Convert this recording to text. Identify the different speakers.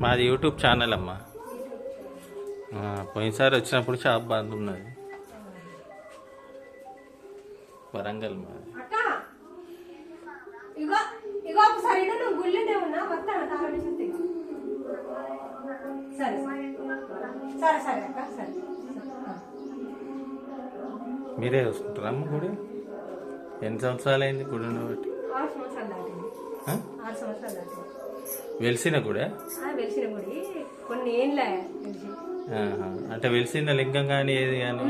Speaker 1: మాది YouTube channel అమ్మా. పోయినసారి వచ్చినప్పుడు షాప్ బంద్ ఉన్నది. వరంగల్ మాది. మీరే చూసుకుంటారా అమ్మ గుడి? ఎన్ని సంవత్సరాలు అయింది గుడి బట్టి? వెలిసిన గుడి.
Speaker 2: వెలిసిన గుడి కొన్ని ఏళ్ళ
Speaker 1: అంటే వెలిసిన లింగం కానీ ఏది కానీ